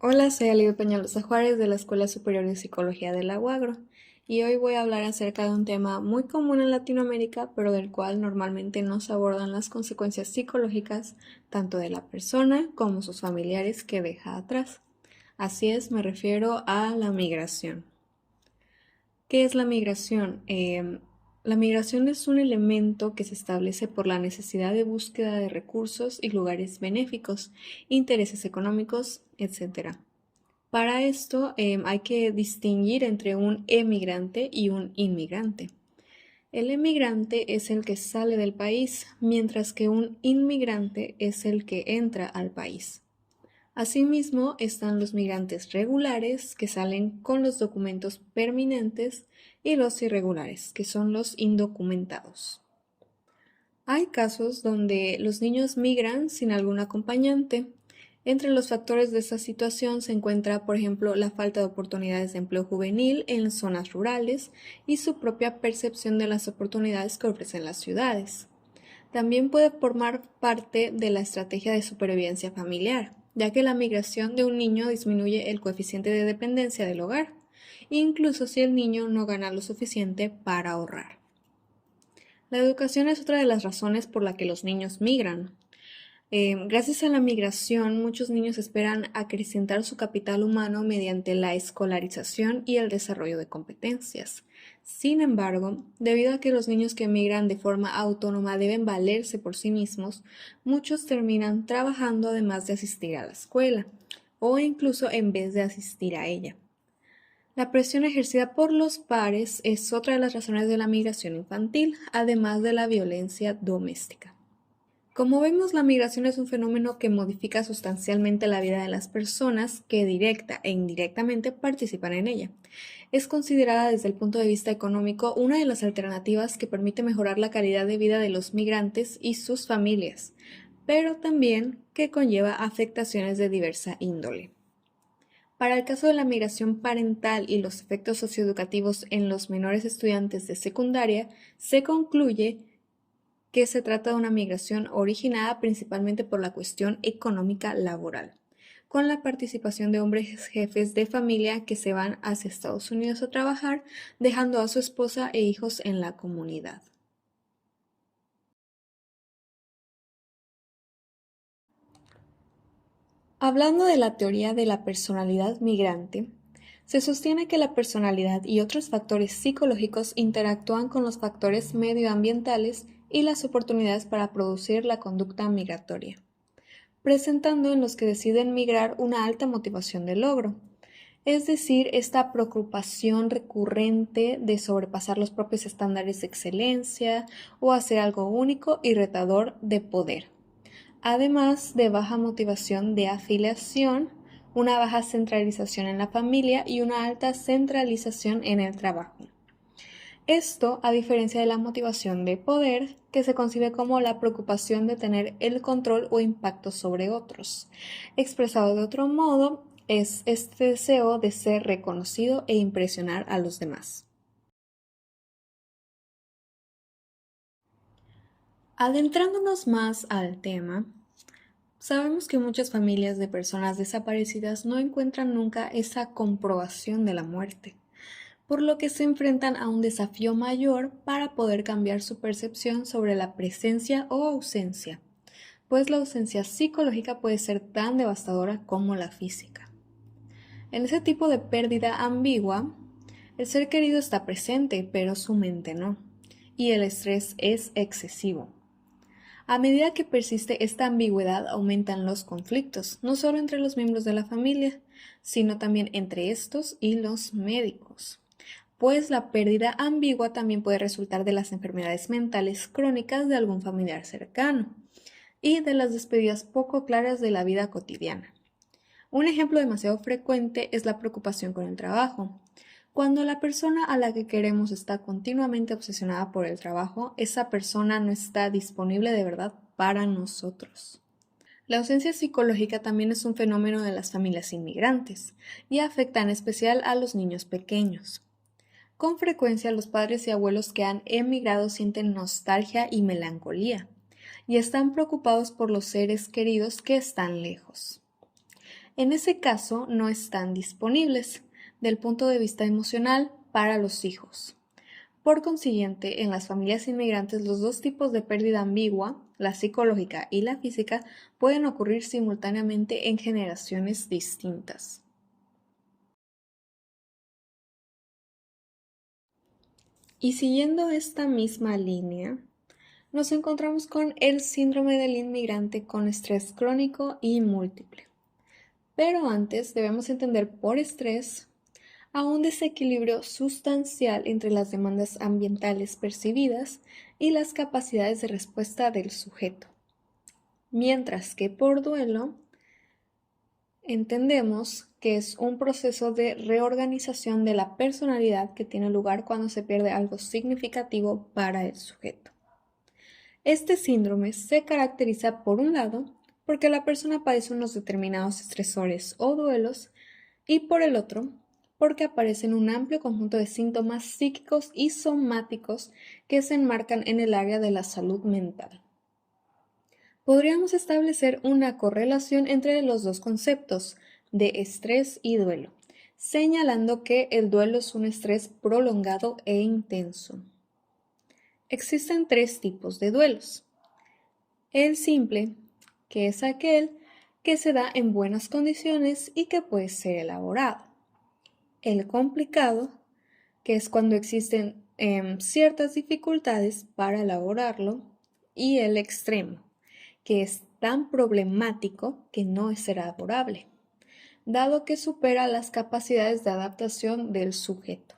Hola, soy Alibe Peñalosa Juárez de la Escuela Superior de Psicología de la UAGRO y hoy voy a hablar acerca de un tema muy común en Latinoamérica, pero del cual normalmente no se abordan las consecuencias psicológicas tanto de la persona como sus familiares que deja atrás. Así es, me refiero a la migración. ¿Qué es la migración? La migración es un elemento que se establece por la necesidad de búsqueda de recursos y lugares benéficos, intereses económicos, etc. Para esto hay que distinguir entre un emigrante y un inmigrante. El emigrante es el que sale del país, mientras que un inmigrante es el que entra al país. Asimismo, están los migrantes regulares, que salen con los documentos permanentes, y los irregulares, que son los indocumentados. Hay casos donde los niños migran sin algún acompañante. Entre los factores de esta situación se encuentra, por ejemplo, la falta de oportunidades de empleo juvenil en zonas rurales y su propia percepción de las oportunidades que ofrecen las ciudades. También puede formar parte de la estrategia de supervivencia familiar, ya que la migración de un niño disminuye el coeficiente de dependencia del hogar, incluso si el niño no gana lo suficiente para ahorrar. La educación es otra de las razones por la que los niños migran. Gracias a la migración, muchos niños esperan acrecentar su capital humano mediante la escolarización y el desarrollo de competencias. Sin embargo, debido a que los niños que migran de forma autónoma deben valerse por sí mismos, muchos terminan trabajando además de asistir a la escuela, o incluso en vez de asistir a ella. La presión ejercida por los pares es otra de las razones de la migración infantil, además de la violencia doméstica. Como vemos, la migración es un fenómeno que modifica sustancialmente la vida de las personas que directa e indirectamente participan en ella. Es considerada desde el punto de vista económico una de las alternativas que permite mejorar la calidad de vida de los migrantes y sus familias, pero también que conlleva afectaciones de diversa índole. Para el caso de la migración parental y los efectos socioeducativos en los menores estudiantes de secundaria, se concluye que se trata de una migración originada principalmente por la cuestión económica laboral, con la participación de hombres jefes de familia que se van hacia Estados Unidos a trabajar, dejando a su esposa e hijos en la comunidad. Hablando de la teoría de la personalidad migrante, se sostiene que la personalidad y otros factores psicológicos interactúan con los factores medioambientales y las oportunidades para producir la conducta migratoria, presentando en los que deciden migrar una alta motivación de logro, es decir, esta preocupación recurrente de sobrepasar los propios estándares de excelencia o hacer algo único y retador de poder, además de baja motivación de afiliación, una baja centralización en la familia y una alta centralización en el trabajo. Esto a diferencia de la motivación de poder, que se concibe como la preocupación de tener el control o impacto sobre otros. Expresado de otro modo, es este deseo de ser reconocido e impresionar a los demás. Adentrándonos más al tema, sabemos que muchas familias de personas desaparecidas no encuentran nunca esa comprobación de la muerte, por lo que se enfrentan a un desafío mayor para poder cambiar su percepción sobre la presencia o ausencia, pues la ausencia psicológica puede ser tan devastadora como la física. En ese tipo de pérdida ambigua, el ser querido está presente, pero su mente no, y el estrés es excesivo. A medida que persiste esta ambigüedad, aumentan los conflictos, no solo entre los miembros de la familia, sino también entre estos y los médicos, pues la pérdida ambigua también puede resultar de las enfermedades mentales crónicas de algún familiar cercano y de las despedidas poco claras de la vida cotidiana. Un ejemplo demasiado frecuente es la preocupación con el trabajo. Cuando la persona a la que queremos está continuamente obsesionada por el trabajo, esa persona no está disponible de verdad para nosotros. La ausencia psicológica también es un fenómeno de las familias inmigrantes y afecta en especial a los niños pequeños. Con frecuencia los padres y abuelos que han emigrado sienten nostalgia y melancolía y están preocupados por los seres queridos que están lejos. En ese caso no están disponibles del punto de vista emocional para los hijos. Por consiguiente, en las familias inmigrantes los dos tipos de pérdida ambigua, la psicológica y la física, pueden ocurrir simultáneamente en generaciones distintas. Y siguiendo esta misma línea, nos encontramos con el síndrome del inmigrante con estrés crónico y múltiple. Pero antes debemos entender por estrés a un desequilibrio sustancial entre las demandas ambientales percibidas y las capacidades de respuesta del sujeto. Mientras que por duelo entendemos que es un proceso de reorganización de la personalidad que tiene lugar cuando se pierde algo significativo para el sujeto. Este síndrome se caracteriza por un lado porque la persona padece unos determinados estresores o duelos y por el otro porque aparecen un amplio conjunto de síntomas psíquicos y somáticos que se enmarcan en el área de la salud mental. Podríamos establecer una correlación entre los dos conceptos de estrés y duelo, señalando que el duelo es un estrés prolongado e intenso. Existen tres tipos de duelos. El simple, que es aquel que se da en buenas condiciones y que puede ser elaborado. El complicado, que es cuando existen ciertas dificultades para elaborarlo, y el extremo, que es tan problemático que no es elaborable, dado que supera las capacidades de adaptación del sujeto.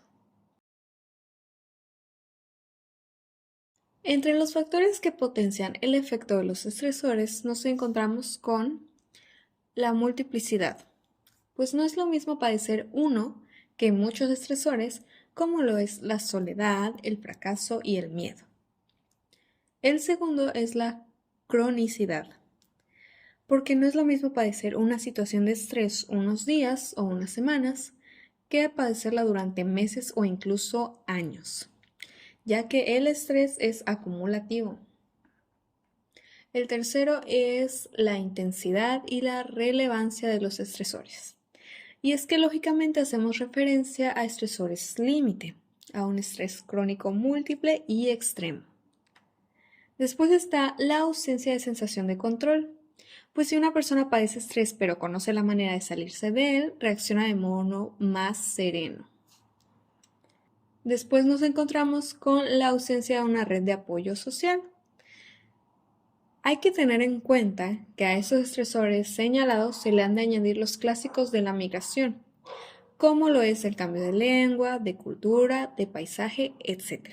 Entre los factores que potencian el efecto de los estresores nos encontramos con la multiplicidad, pues no es lo mismo padecer uno que muchos estresores como lo es la soledad, el fracaso y el miedo. El segundo es la cronicidad, porque no es lo mismo padecer una situación de estrés unos días o unas semanas que padecerla durante meses o incluso años, ya que el estrés es acumulativo. El tercero es la intensidad y la relevancia de los estresores. Y es que lógicamente hacemos referencia a estresores límite, a un estrés crónico múltiple y extremo. Después está la ausencia de sensación de control, pues si una persona padece estrés pero conoce la manera de salirse de él, reacciona de modo más sereno. Después nos encontramos con la ausencia de una red de apoyo social. Hay que tener en cuenta que a esos estresores señalados se le han de añadir los clásicos de la migración, como lo es el cambio de lengua, de cultura, de paisaje, etc.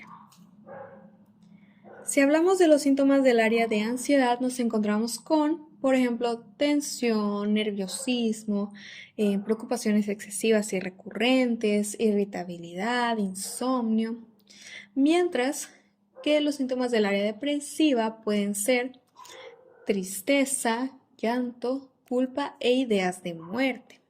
Si hablamos de los síntomas del área de ansiedad, nos encontramos con, por ejemplo, tensión, nerviosismo, preocupaciones excesivas y recurrentes, irritabilidad, insomnio, mientras que los síntomas del área depresiva pueden ser tristeza, llanto, culpa e ideas de muerte.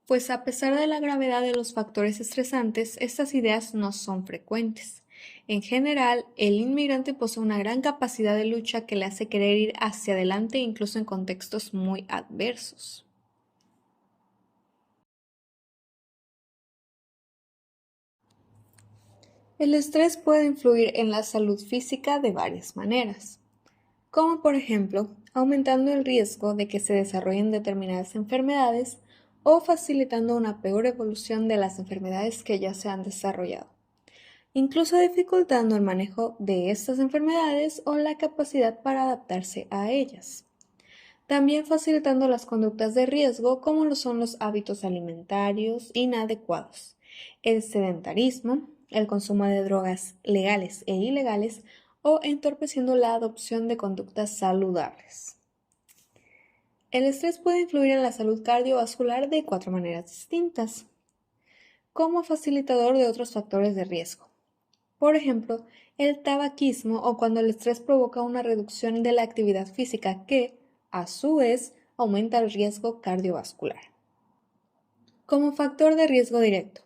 Pues a pesar de la gravedad de los factores estresantes, estas ideas no son frecuentes. En general, el inmigrante posee una gran capacidad de lucha que le hace querer ir hacia adelante incluso en contextos muy adversos. El estrés puede influir en la salud física de varias maneras, como por ejemplo, aumentando el riesgo de que se desarrollen determinadas enfermedades o facilitando una peor evolución de las enfermedades que ya se han desarrollado, incluso dificultando el manejo de estas enfermedades o la capacidad para adaptarse a ellas. También facilitando las conductas de riesgo como lo son los hábitos alimentarios inadecuados, el sedentarismo, el consumo de drogas legales e ilegales o entorpeciendo la adopción de conductas saludables. El estrés puede influir en la salud cardiovascular de 4 maneras distintas, como facilitador de otros factores de riesgo. Por ejemplo, el tabaquismo o cuando el estrés provoca una reducción de la actividad física que, a su vez, aumenta el riesgo cardiovascular. Como factor de riesgo directo,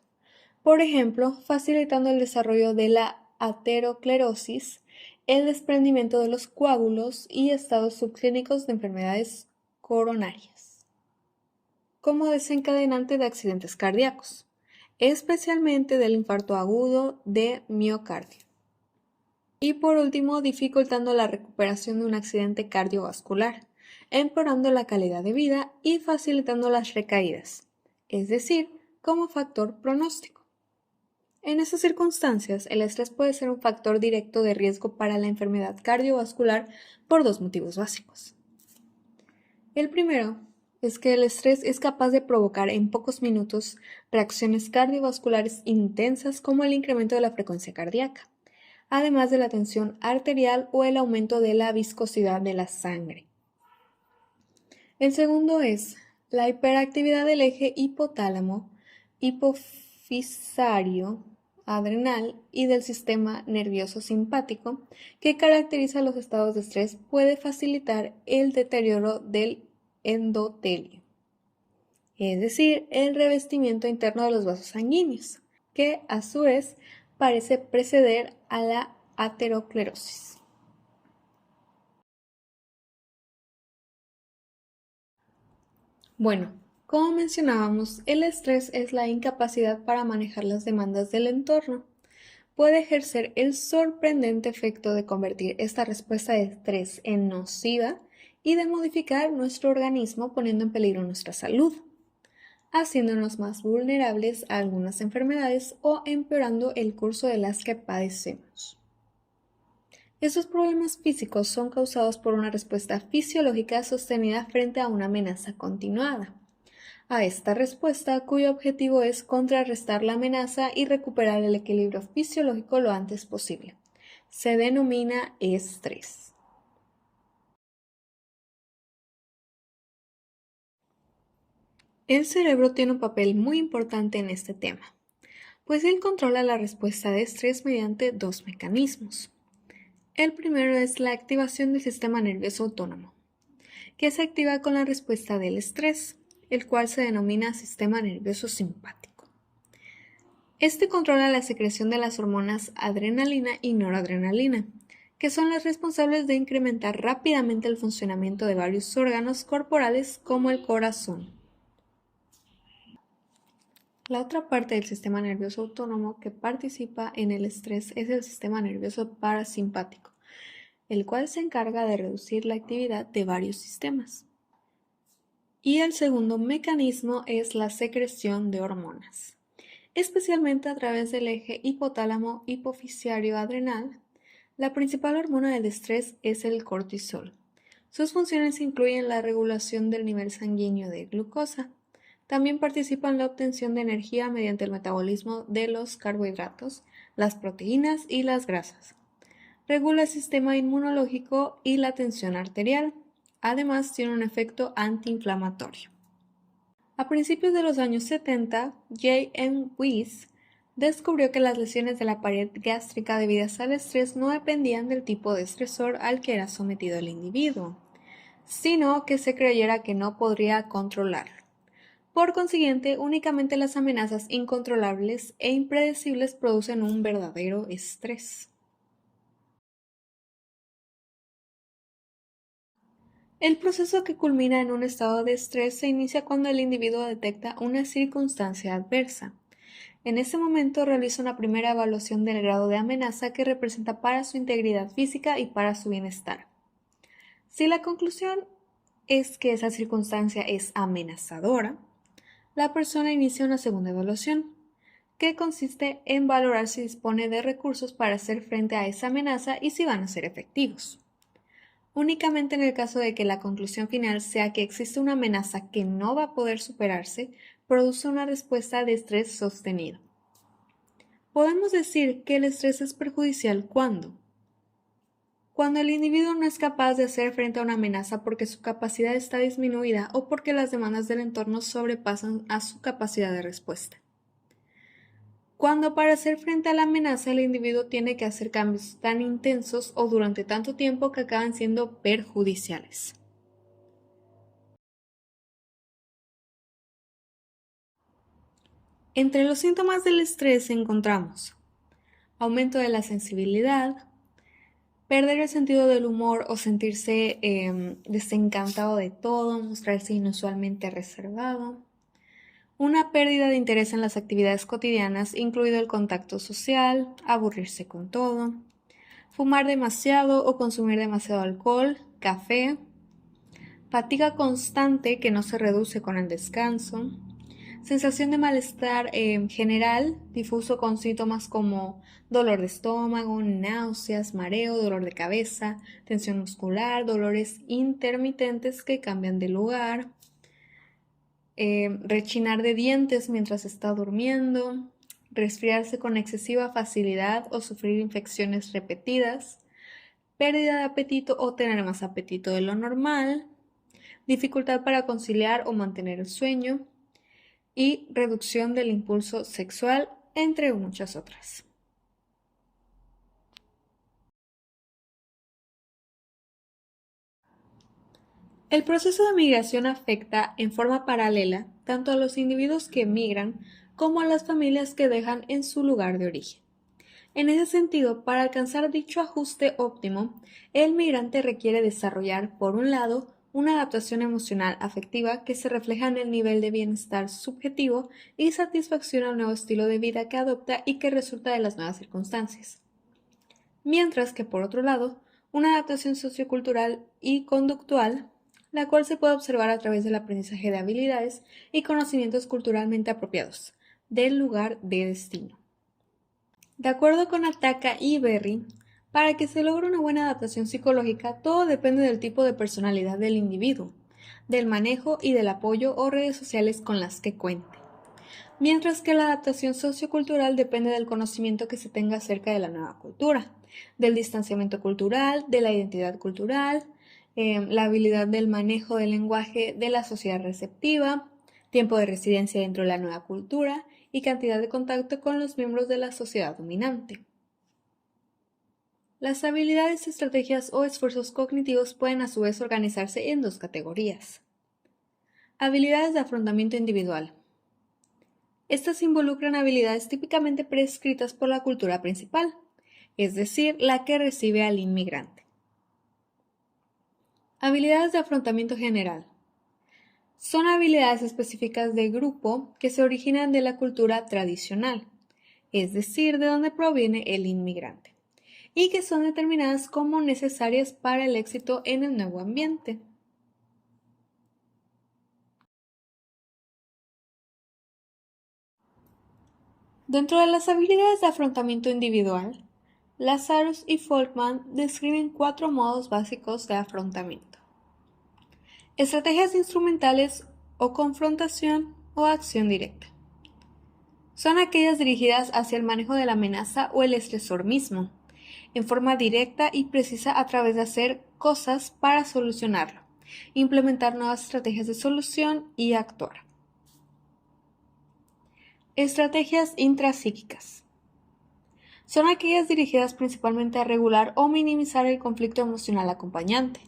por ejemplo, facilitando el desarrollo de la aterosclerosis, el desprendimiento de los coágulos y estados subclínicos de enfermedades coronarias como desencadenante de accidentes cardíacos, especialmente del infarto agudo de miocardio. Y por último, dificultando la recuperación de un accidente cardiovascular, empeorando la calidad de vida y facilitando las recaídas, es decir, como factor pronóstico. En esas circunstancias, el estrés puede ser un factor directo de riesgo para la enfermedad cardiovascular por dos motivos básicos. El primero es que el estrés es capaz de provocar en pocos minutos reacciones cardiovasculares intensas como el incremento de la frecuencia cardíaca, además de la tensión arterial o el aumento de la viscosidad de la sangre. El segundo es la hiperactividad del eje hipotálamo, hipofisario, adrenal y del sistema nervioso simpático que caracteriza los estados de estrés puede facilitar el deterioro del endotelio, es decir, el revestimiento interno de los vasos sanguíneos, que a su vez parece preceder a la aterosclerosis. Bueno, como mencionábamos, el estrés es la incapacidad para manejar las demandas del entorno. Puede ejercer el sorprendente efecto de convertir esta respuesta de estrés en nociva y de modificar nuestro organismo poniendo en peligro nuestra salud, haciéndonos más vulnerables a algunas enfermedades o empeorando el curso de las que padecemos. Estos problemas físicos son causados por una respuesta fisiológica sostenida frente a una amenaza continuada. A esta respuesta, cuyo objetivo es contrarrestar la amenaza y recuperar el equilibrio fisiológico lo antes posible. Se denomina estrés. El cerebro tiene un papel muy importante en este tema, pues él controla la respuesta de estrés mediante dos mecanismos. El primero es la activación del sistema nervioso autónomo, que se activa con la respuesta del estrés, el cual se denomina sistema nervioso simpático. Este controla la secreción de las hormonas adrenalina y noradrenalina, que son las responsables de incrementar rápidamente el funcionamiento de varios órganos corporales como el corazón. La otra parte del sistema nervioso autónomo que participa en el estrés es el sistema nervioso parasimpático, el cual se encarga de reducir la actividad de varios sistemas. Y el segundo mecanismo es la secreción de hormonas, especialmente a través del eje hipotálamo hipofisario adrenal. La principal hormona del estrés es el cortisol. Sus funciones incluyen la regulación del nivel sanguíneo de glucosa. También participa en la obtención de energía mediante el metabolismo de los carbohidratos, las proteínas y las grasas. Regula el sistema inmunológico y la tensión arterial. Además, tiene un efecto antiinflamatorio. A principios de los años 70, J. M. Weiss descubrió que las lesiones de la pared gástrica debidas al estrés no dependían del tipo de estresor al que era sometido el individuo, sino que se creyera que no podría controlarlo. Por consiguiente, únicamente las amenazas incontrolables e impredecibles producen un verdadero estrés. El proceso que culmina en un estado de estrés se inicia cuando el individuo detecta una circunstancia adversa. En ese momento realiza una primera evaluación del grado de amenaza que representa para su integridad física y para su bienestar. Si la conclusión es que esa circunstancia es amenazadora, la persona inicia una segunda evaluación, que consiste en valorar si dispone de recursos para hacer frente a esa amenaza y si van a ser efectivos. Únicamente en el caso de que la conclusión final sea que existe una amenaza que no va a poder superarse, produce una respuesta de estrés sostenido. Podemos decir que el estrés es perjudicial cuando el individuo no es capaz de hacer frente a una amenaza porque su capacidad está disminuida o porque las demandas del entorno sobrepasan a su capacidad de respuesta. Cuando para hacer frente a la amenaza el individuo tiene que hacer cambios tan intensos o durante tanto tiempo que acaban siendo perjudiciales. Entre los síntomas del estrés encontramos aumento de la sensibilidad, perder el sentido del humor o sentirse desencantado de todo, mostrarse inusualmente reservado, una pérdida de interés en las actividades cotidianas, incluido el contacto social, aburrirse con todo, fumar demasiado o consumir demasiado alcohol, café, fatiga constante que no se reduce con el descanso, sensación de malestar general, difuso con síntomas como dolor de estómago, náuseas, mareo, dolor de cabeza, tensión muscular, dolores intermitentes que cambian de lugar, rechinar de dientes mientras está durmiendo, resfriarse con excesiva facilidad o sufrir infecciones repetidas, pérdida de apetito o tener más apetito de lo normal, dificultad para conciliar o mantener el sueño y reducción del impulso sexual, entre muchas otras. El proceso de migración afecta en forma paralela tanto a los individuos que migran como a las familias que dejan en su lugar de origen. En ese sentido, para alcanzar dicho ajuste óptimo, el migrante requiere desarrollar, por un lado, una adaptación emocional afectiva que se refleja en el nivel de bienestar subjetivo y satisfacción al nuevo estilo de vida que adopta y que resulta de las nuevas circunstancias. Mientras que, por otro lado, una adaptación sociocultural y conductual, la cual se puede observar a través del aprendizaje de habilidades y conocimientos culturalmente apropiados del lugar de destino. De acuerdo con Ataka y Berry, para que se logre una buena adaptación psicológica, todo depende del tipo de personalidad del individuo, del manejo y del apoyo o redes sociales con las que cuente. Mientras que la adaptación sociocultural depende del conocimiento que se tenga acerca de la nueva cultura, del distanciamiento cultural, de la identidad cultural, la habilidad del manejo del lenguaje de la sociedad receptiva, tiempo de residencia dentro de la nueva cultura y cantidad de contacto con los miembros de la sociedad dominante. Las habilidades, estrategias o esfuerzos cognitivos pueden a su vez organizarse en dos categorías. Habilidades de afrontamiento individual. Estas involucran habilidades típicamente prescritas por la cultura principal, es decir, la que recibe al inmigrante. Habilidades de afrontamiento general. Son habilidades específicas de grupo que se originan de la cultura tradicional, es decir, de donde proviene el inmigrante, y que son determinadas como necesarias para el éxito en el nuevo ambiente. Dentro de las habilidades de afrontamiento individual, Lazarus y Folkman describen 4 modos básicos de afrontamiento. Estrategias instrumentales o confrontación o acción directa. Son aquellas dirigidas hacia el manejo de la amenaza o el estresor mismo, en forma directa y precisa a través de hacer cosas para solucionarlo, implementar nuevas estrategias de solución y actuar. Estrategias intrapsíquicas. Son aquellas dirigidas principalmente a regular o minimizar el conflicto emocional acompañante,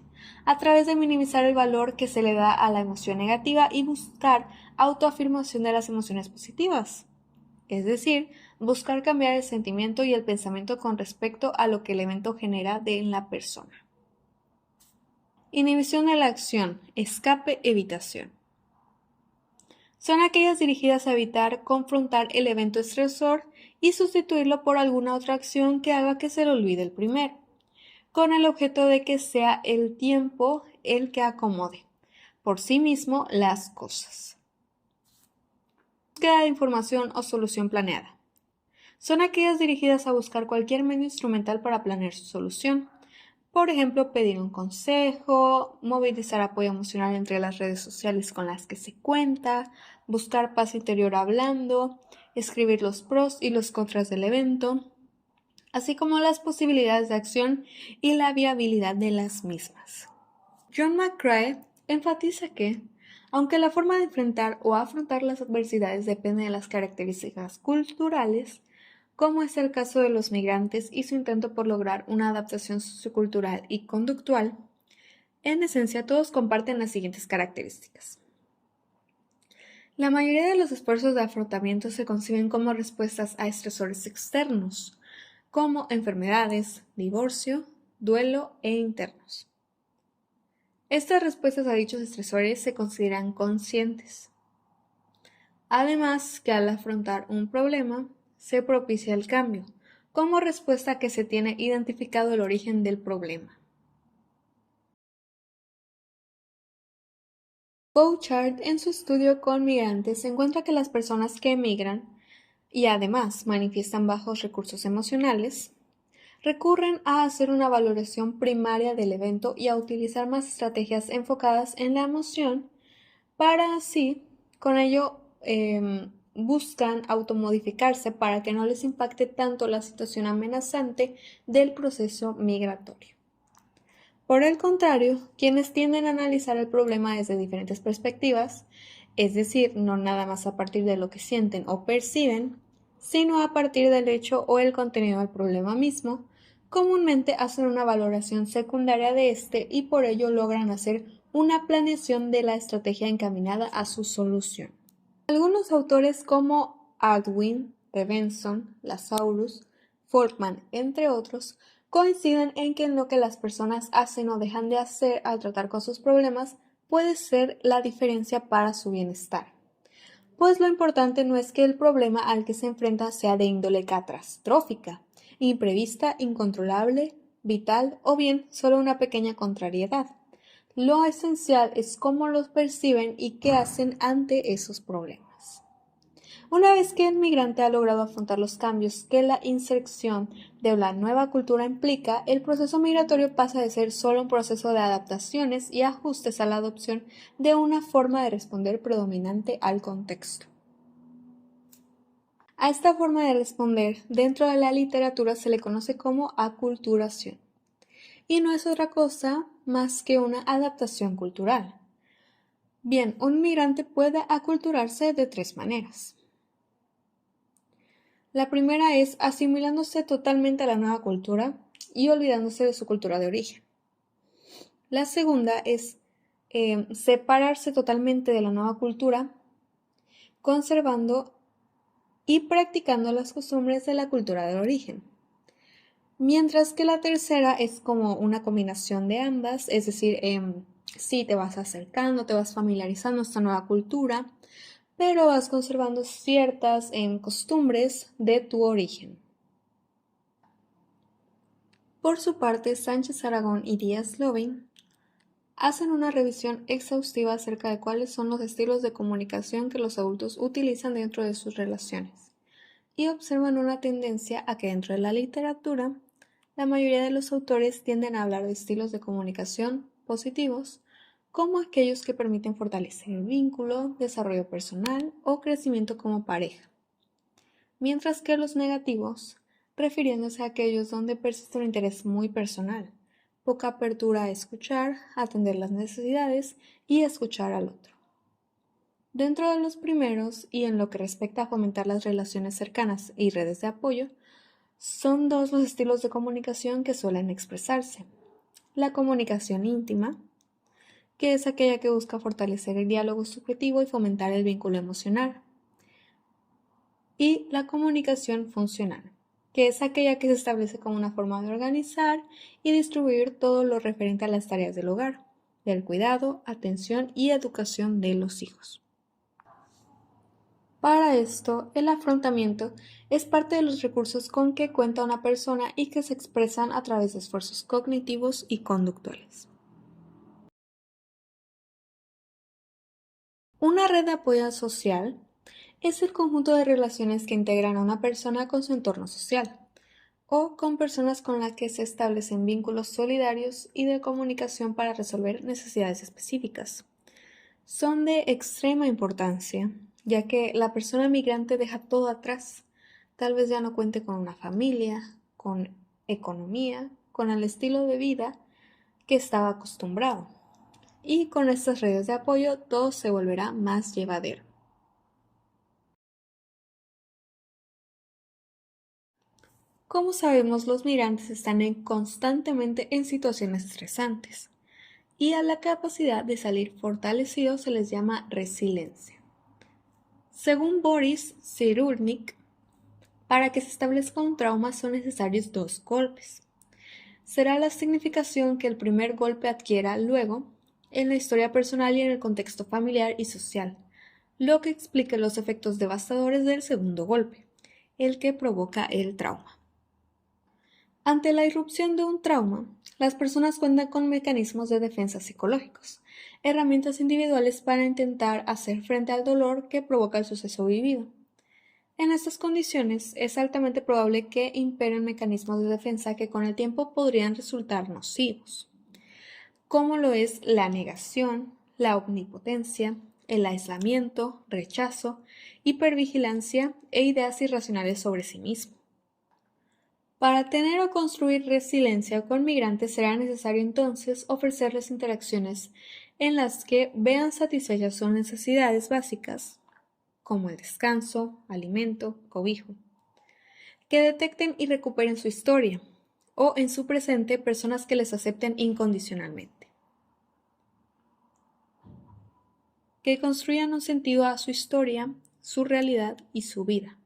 a través de minimizar el valor que se le da a la emoción negativa y buscar autoafirmación de las emociones positivas. Es decir, buscar cambiar el sentimiento y el pensamiento con respecto a lo que el evento genera en la persona. Inhibición de la acción, escape, evitación. Son aquellas dirigidas a evitar confrontar el evento estresor y sustituirlo por alguna otra acción que haga que se le olvide el primero, con el objeto de que sea el tiempo el que acomode por sí mismo las cosas. Búsqueda de información o solución planeada. Son aquellas dirigidas a buscar cualquier medio instrumental para planear su solución. Por ejemplo, pedir un consejo, movilizar apoyo emocional entre las redes sociales con las que se cuenta, buscar paz interior hablando, escribir los pros y los contras del evento, así como las posibilidades de acción y la viabilidad de las mismas. John McCrae enfatiza que, aunque la forma de enfrentar o afrontar las adversidades depende de las características culturales, como es el caso de los migrantes y su intento por lograr una adaptación sociocultural y conductual, en esencia todos comparten las siguientes características. La mayoría de los esfuerzos de afrontamiento se conciben como respuestas a estresores externos, como enfermedades, divorcio, duelo e internos. Estas respuestas a dichos estresores se consideran conscientes. Además que al afrontar un problema, se propicia el cambio, como respuesta a que se tiene identificado el origen del problema. Bouchard, en su estudio con migrantes, encuentra que las personas que emigran y además manifiestan bajos recursos emocionales, recurren a hacer una valoración primaria del evento y a utilizar más estrategias enfocadas en la emoción para así, con ello, buscan automodificarse para que no les impacte tanto la situación amenazante del proceso migratorio. Por el contrario, quienes tienden a analizar el problema desde diferentes perspectivas, es decir, no nada más a partir de lo que sienten o perciben, sino a partir del hecho o el contenido del problema mismo, comúnmente hacen una valoración secundaria de este y por ello logran hacer una planeación de la estrategia encaminada a su solución. Algunos autores como Aldwin, Stevenson, Lazarus, Folkman, entre otros, coinciden en que lo que las personas hacen o dejan de hacer al tratar con sus problemas puede ser la diferencia para su bienestar. Pues lo importante no es que el problema al que se enfrenta sea de índole catastrófica, imprevista, incontrolable, vital o bien solo una pequeña contrariedad. Lo esencial es cómo los perciben y qué hacen ante esos problemas. Una vez que el migrante ha logrado afrontar los cambios que la inserción de la nueva cultura implica, el proceso migratorio pasa de ser solo un proceso de adaptaciones y ajustes a la adopción de una forma de responder predominante al contexto. A esta forma de responder dentro de la literatura se le conoce como aculturación, y no es otra cosa más que una adaptación cultural. Bien, un migrante puede aculturarse de tres maneras. La primera es asimilándose totalmente a la nueva cultura y olvidándose de su cultura de origen. La segunda es separarse totalmente de la nueva cultura, conservando y practicando las costumbres de la cultura de origen. Mientras que la tercera es como una combinación de ambas, es decir, sí te vas acercando, te vas familiarizando a esta nueva cultura, pero vas conservando ciertas costumbres de tu origen. Por su parte, Sánchez Aragón y Díaz Loving hacen una revisión exhaustiva acerca de cuáles son los estilos de comunicación que los adultos utilizan dentro de sus relaciones y observan una tendencia a que dentro de la literatura la mayoría de los autores tienden a hablar de estilos de comunicación positivos como aquellos que permiten fortalecer el vínculo, desarrollo personal o crecimiento como pareja, mientras que los negativos, refiriéndose a aquellos donde persiste un interés muy personal, poca apertura a escuchar, atender las necesidades y escuchar al otro. Dentro de los primeros, y en lo que respecta a fomentar las relaciones cercanas y redes de apoyo, son dos los estilos de comunicación que suelen expresarse. La comunicación íntima, que es aquella que busca fortalecer el diálogo subjetivo y fomentar el vínculo emocional. Y la comunicación funcional, que es aquella que se establece como una forma de organizar y distribuir todo lo referente a las tareas del hogar, del cuidado, atención y educación de los hijos. Para esto, el afrontamiento es parte de los recursos con que cuenta una persona y que se expresan a través de esfuerzos cognitivos y conductuales. Una red de apoyo social es el conjunto de relaciones que integran a una persona con su entorno social o con personas con las que se establecen vínculos solidarios y de comunicación para resolver necesidades específicas. Son de extrema importancia, ya que la persona migrante deja todo atrás. Tal vez ya no cuente con una familia, con economía, con el estilo de vida que estaba acostumbrado. Y con estas redes de apoyo todo se volverá más llevadero. Como sabemos, los migrantes están constantemente en situaciones estresantes y a la capacidad de salir fortalecidos se les llama resiliencia. Según Boris Cyrulnik, para que se establezca un trauma son necesarios dos golpes. será la significación que el primer golpe adquiera luego en la historia personal y en el contexto familiar y social, lo que explica los efectos devastadores del segundo golpe, el que provoca el trauma. Ante la irrupción de un trauma, las personas cuentan con mecanismos de defensa psicológicos, herramientas individuales para intentar hacer frente al dolor que provoca el suceso vivido. En estas condiciones, es altamente probable que imperen mecanismos de defensa que con el tiempo podrían resultar nocivos, como lo es la negación, la omnipotencia, el aislamiento, rechazo, hipervigilancia e ideas irracionales sobre sí mismo. Para tener o construir resiliencia con migrantes será necesario entonces ofrecerles interacciones en las que vean satisfechas sus necesidades básicas, como el descanso, alimento, cobijo, que detecten y recuperen su historia, o en su presente personas que les acepten incondicionalmente, que construyan un sentido a su historia, su realidad y su vida,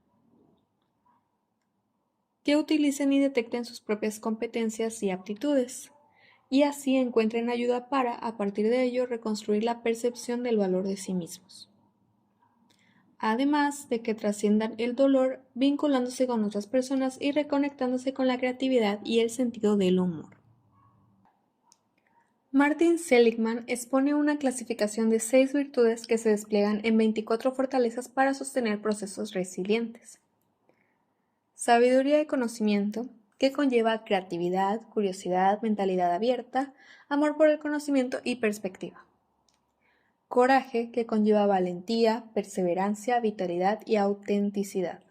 que utilicen y detecten sus propias competencias y aptitudes, y así encuentren ayuda para, a partir de ello, reconstruir la percepción del valor de sí mismos. Además de que trasciendan el dolor vinculándose con otras personas y reconectándose con la creatividad y el sentido del humor. Martin Seligman expone una clasificación de 6 virtudes que se despliegan en 24 fortalezas para sostener procesos resilientes. Sabiduría y conocimiento, que conlleva creatividad, curiosidad, mentalidad abierta, amor por el conocimiento y perspectiva. Coraje, que conlleva valentía, perseverancia, vitalidad y autenticidad.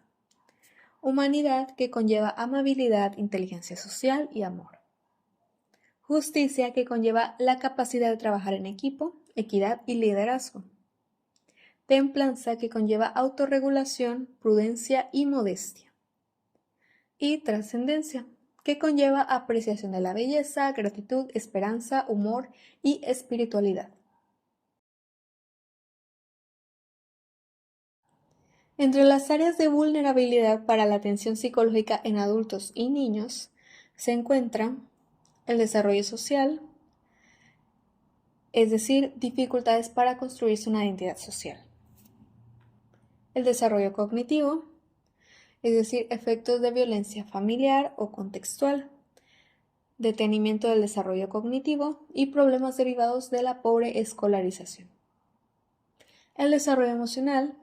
Humanidad, que conlleva amabilidad, inteligencia social y amor. Justicia, que conlleva la capacidad de trabajar en equipo, equidad y liderazgo. Templanza, que conlleva autorregulación, prudencia y modestia. Y trascendencia, que conlleva apreciación de la belleza, gratitud, esperanza, humor y espiritualidad. Entre las áreas de vulnerabilidad para la atención psicológica en adultos y niños se encuentran el desarrollo social, es decir, dificultades para construirse una identidad social. El desarrollo cognitivo, es decir, efectos de violencia familiar o contextual, detenimiento del desarrollo cognitivo y problemas derivados de la pobre escolarización. El desarrollo emocional,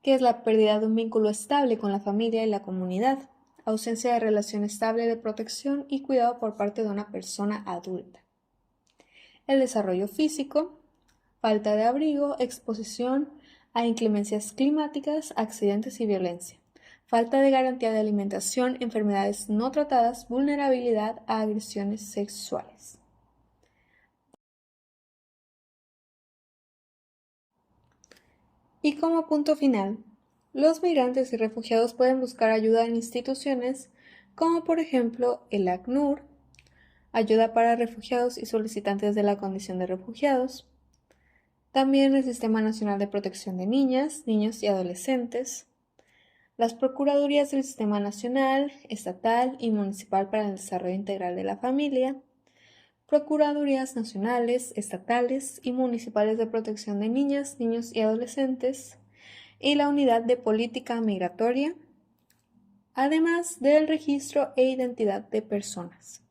que es la pérdida de un vínculo estable con la familia y la comunidad, ausencia de relación estable de protección y cuidado por parte de una persona adulta. El desarrollo físico, falta de abrigo, exposición a inclemencias climáticas, accidentes y violencia. Falta de garantía de alimentación, enfermedades no tratadas, vulnerabilidad a agresiones sexuales. Y como punto final, los migrantes y refugiados pueden buscar ayuda en instituciones como por ejemplo el ACNUR, Ayuda para Refugiados y Solicitantes de la Condición de Refugiados, también el Sistema Nacional de Protección de Niñas, Niños y Adolescentes, las Procuradurías del Sistema Nacional, Estatal y Municipal para el Desarrollo Integral de la Familia, Procuradurías Nacionales, Estatales y Municipales de Protección de Niñas, Niños y Adolescentes, y la Unidad de Política Migratoria, además del registro e identidad de personas.